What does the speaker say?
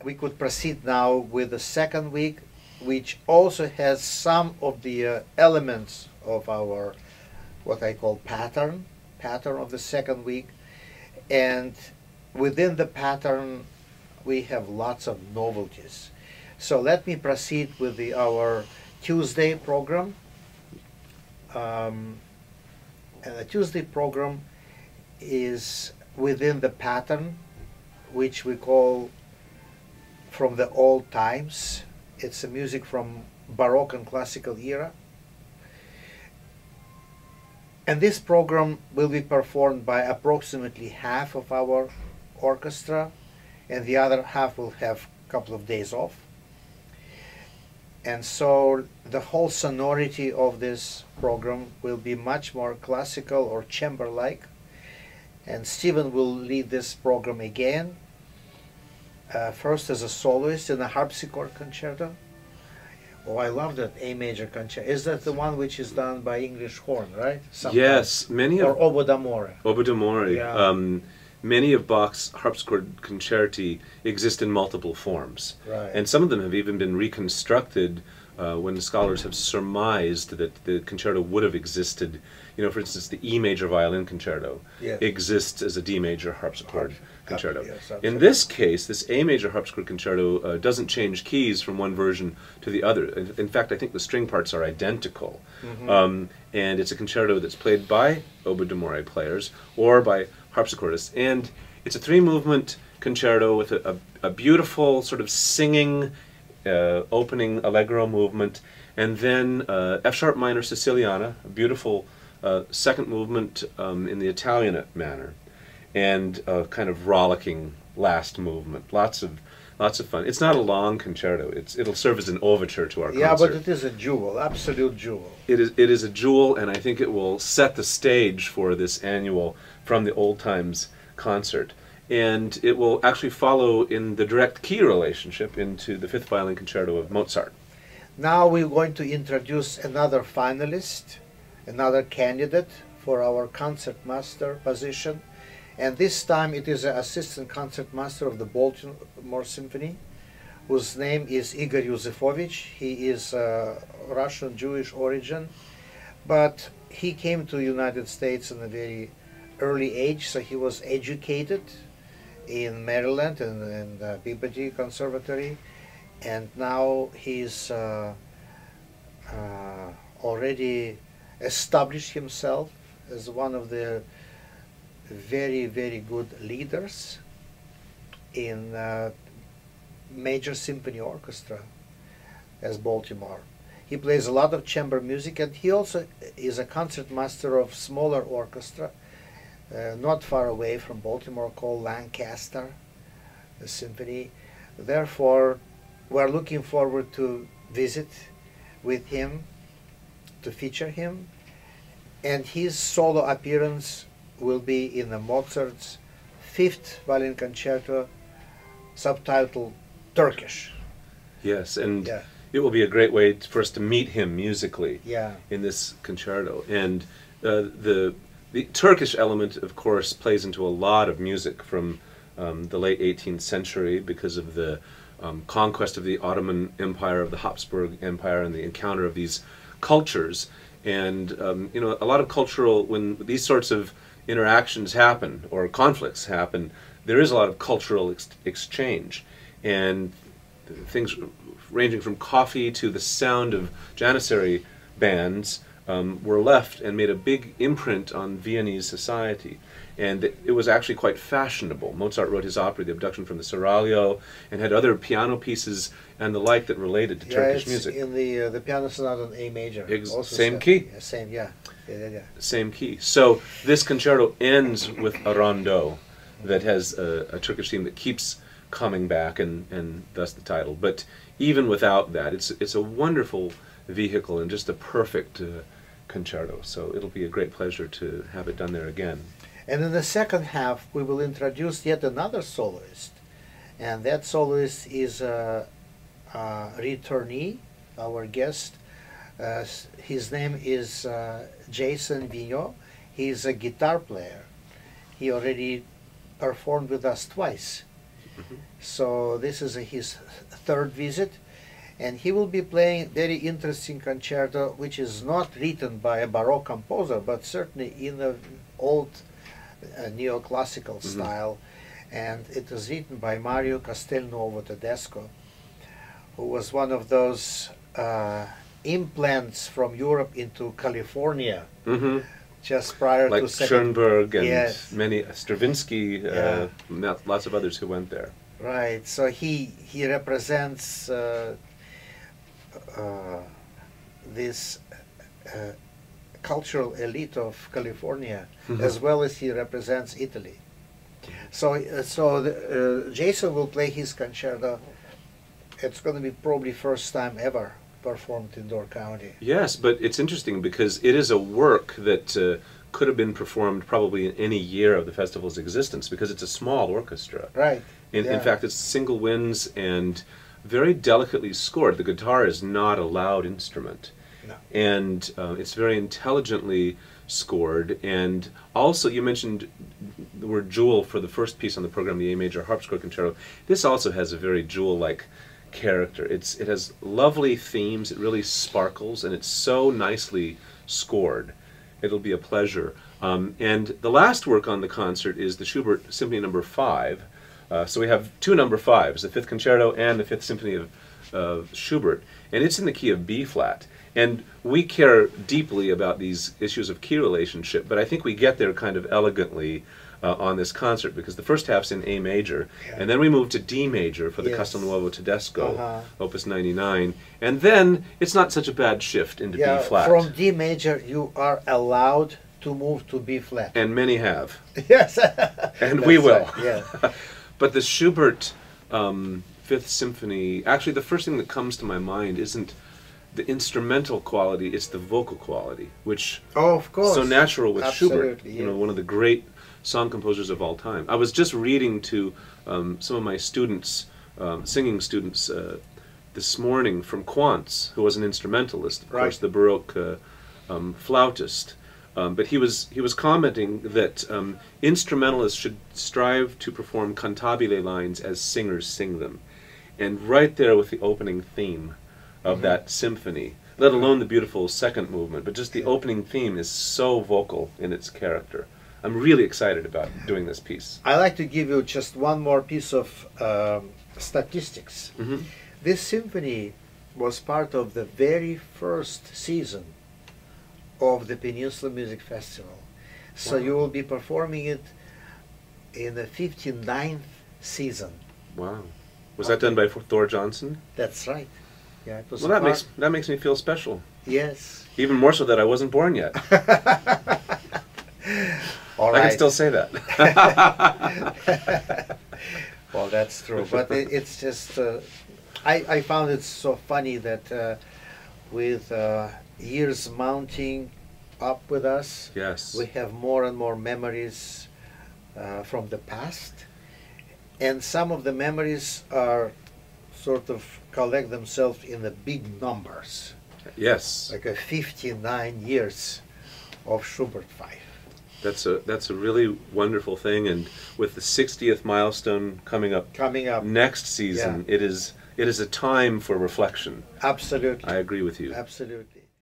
we could proceed now with the second week, which also has some of the elements of our, what I call pattern of the second week. And within the pattern, we have lots of novelties. So let me proceed with our Tuesday program. And the Tuesday program is within the pattern, which we call From the Old Times. It's a music from Baroque and classical era. And this program will be performed by approximately half of our orchestra, and the other half will have a couple of days off. And so the whole sonority of this program will be much more classical or chamber-like. And Stephen will lead this program again, first as a soloist in a harpsichord concerto. Oh, I love that A major concerto. Is that the one which is done by English horn, right? Sometimes. Yes, many of... Or oboe d'amore. Oboe d'amore. Yeah. Many of Bach's harpsichord concerti exist in multiple forms. Right. And some of them have even been reconstructed when the scholars have surmised that the concerto would have existed. You know, for instance, the E major violin concerto exists as a D major harpsichord concerto. Yes, in this case, this A major harpsichord concerto doesn't change keys from one version to the other. In fact, I think the string parts are identical. Mm-hmm. And it's a concerto that's played by oboe d'amore players or by harpsichordists. And it's a three-movement concerto with a beautiful sort of singing opening allegro movement, and then F-sharp minor Siciliana, a beautiful second movement in the Italianate manner, and a kind of rollicking last movement. Lots of fun. It's not a long concerto. It'll serve as an overture to our concert. Yeah, but it is a jewel, absolute jewel. It is a jewel, and I think it will set the stage for this annual From the Old Times concert. And it will actually follow in the direct key relationship into the Fifth Violin Concerto of Mozart. Now we're going to introduce another finalist, another candidate for our concertmaster position. And this time it is an assistant concertmaster of the Baltimore Symphony, whose name is Igor Yusufovich. He is Russian Jewish origin, but he came to the United States in a very early age, so he was educated in Maryland and Peabody Conservatory, and now he's already established himself as one of the very, very good leaders in major symphony orchestra as Baltimore. He plays a lot of chamber music, and he also is a concertmaster of smaller orchestra not far away from Baltimore called Lancaster Symphony. Therefore, we're looking forward to visit with him, to feature him, and his solo appearance will be in the Mozart's Fifth Violin Concerto, subtitled Turkish. Yes, and it will be a great way for us to meet him musically in this concerto. And the Turkish element, of course, plays into a lot of music from the late 18th century because of the conquest of the Ottoman Empire, of the Habsburg Empire, and the encounter of these cultures. And you know, a lot of cultural, when these sorts of interactions happen or conflicts happen, there is a lot of cultural exchange, and things ranging from coffee to the sound of Janissary bands were left and made a big imprint on Viennese society. And it was actually quite fashionable. Mozart wrote his opera, The Abduction from the Seraglio, and had other piano pieces and the like that related to Turkish music. In the piano sonata in A major. Same key. Same key. So this concerto ends with a rondeau that has a Turkish theme that keeps coming back, and thus the title. But even without that, it's a wonderful vehicle and just a perfect concerto. So it'll be a great pleasure to have it done there again. And in the second half, we will introduce yet another soloist, and that soloist is a returnee, our guest. His name is Jason Vigneault. He's a guitar player. He already performed with us twice. So this is his third visit, and he will be playing very interesting concerto, which is not written by a Baroque composer, but certainly in the old neoclassical style, and it was written by Mario Castelnuovo Tedesco, who was one of those implants from Europe into California just prior like to Schoenberg and many Stravinsky, lots of others who went there. Right. So he represents this cultural elite of California, as well as he represents Italy. So Jason will play his concerto. It's going to be probably first time ever performed in Door County. Yes, but it's interesting because it is a work that could have been performed probably in any year of the festival's existence, because it's a small orchestra. Right. In fact, it's single winds and very delicately scored. The guitar is not a loud instrument. No. And it's very intelligently scored. And also, you mentioned the word jewel for the first piece on the program, the A major harpsichord concerto. This also has a very jewel-like character. It has lovely themes, it really sparkles, and it's so nicely scored. It'll be a pleasure. And the last work on the concert is the Schubert Symphony No. 5. So we have two No. 5s, the Fifth Concerto and the Fifth Symphony of Schubert, and it's in the key of B flat. And we care deeply about these issues of key relationship, but I think we get there kind of elegantly on this concert, because the first half's in A major, and then we move to D major for the Castelnuovo Tedesco, Opus 99, and then it's not such a bad shift into B flat. From D major you are allowed to move to B flat. And many have. Yes. And we will. Right. Yeah. But the Schubert Fifth Symphony, actually the first thing that comes to my mind isn't the instrumental quality, it's the vocal quality, which of course, so natural with Schubert, yes. you know, one of the great song composers of all time. I was just reading to some of my students, singing students, this morning from Quantz, who was an instrumentalist, of course, the Baroque flautist. But he was commenting that instrumentalists should strive to perform cantabile lines as singers sing them. And right there with the opening theme of that symphony, let alone the beautiful second movement, but just the opening theme is so vocal in its character. I'm really excited about doing this piece. I'd like to give you just one more piece of statistics. This symphony was part of the very first season of the Peninsula Music Festival. So you will be performing it in the 59th season. Wow. Was that done by Thor Johnson? That's right. Yeah, it was. Well, that makes me feel special. Yes. Even more so that I wasn't born yet. All right. I can still say that. Well, that's true. But it's just, I found it so funny that with years mounting up with us, we have more and more memories from the past. And some of the memories are sort of collect themselves in the big numbers. Yes. Like 59 years of Schubert 5. That's a really wonderful thing, and with the 60th milestone coming up next season, it is a time for reflection. Absolutely. I agree with you. Absolutely.